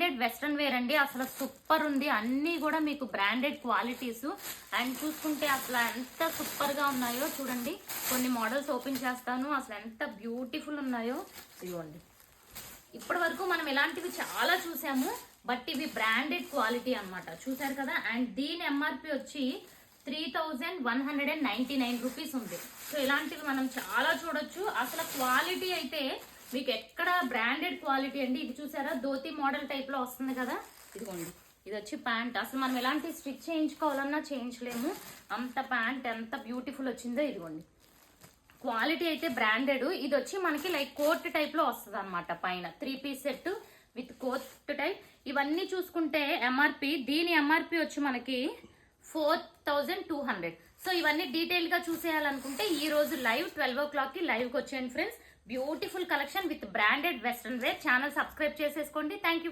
Branded western wear అండి. అసలు super ఉంది. అన్నీ కూడా మీకు బ్రాండెడ్ క్వాలిటీస్. అండ్ చూసుకుంటే అసలు ఎంత సూపర్ గా ఉన్నాయో చూడండి. కొన్ని మోడల్స్ ఓపెన్ చేస్తాను. అసలు ఎంత బ్యూటిఫుల్ ఉన్నాయో ఇదిగోండి. ఇప్పటి వరకు మనం ఇలాంటివి చాలా చూసాము, బట్ ఇవి బ్రాండెడ్ క్వాలిటీ అన్నమాట. చూసారు కదా. అండ్ దీని ఎంఆర్పి వచ్చి 3199 రూపీస్ ఉంది. సో ఇలాంటివి మనం చాలా చూడొచ్చు. అసలు క్వాలిటీ అయితే మీకు ఎక్కడ బ్రాండెడ్ క్వాలిటీ అండి. ఇది చూసారా, ధోతి మోడల్ టైప్ లో వస్తుంది కదా. ఇదిగోండి, ఇది వచ్చి ప్యాంట్. అసలు మనం ఎలాంటి స్టిచ్ చేయించుకోవాలన్నా చేయించలేము, అంత ప్యాంట్ ఎంత బ్యూటిఫుల్ వచ్చిందో. ఇదిగోండి, క్వాలిటీ అయితే బ్రాండెడ్. ఇది వచ్చి మనకి లైక్ కోట్ టైప్ లో వస్తుంది అనమాట. పైన 3 piece set with coat type. ఇవన్నీ చూసుకుంటే ఎంఆర్పి, దీని ఎంఆర్పి వచ్చి మనకి 4200. సో ఇవన్నీ డీటెయిల్ గా చూసేయాలనుకుంటే ఈ రోజు లైవ్ 12 o'clock కి లైవ్ కి వచ్చేయండి friends. Beautiful collection with branded western wear. Channel subscribe చేసేసుకోండి. Thank you.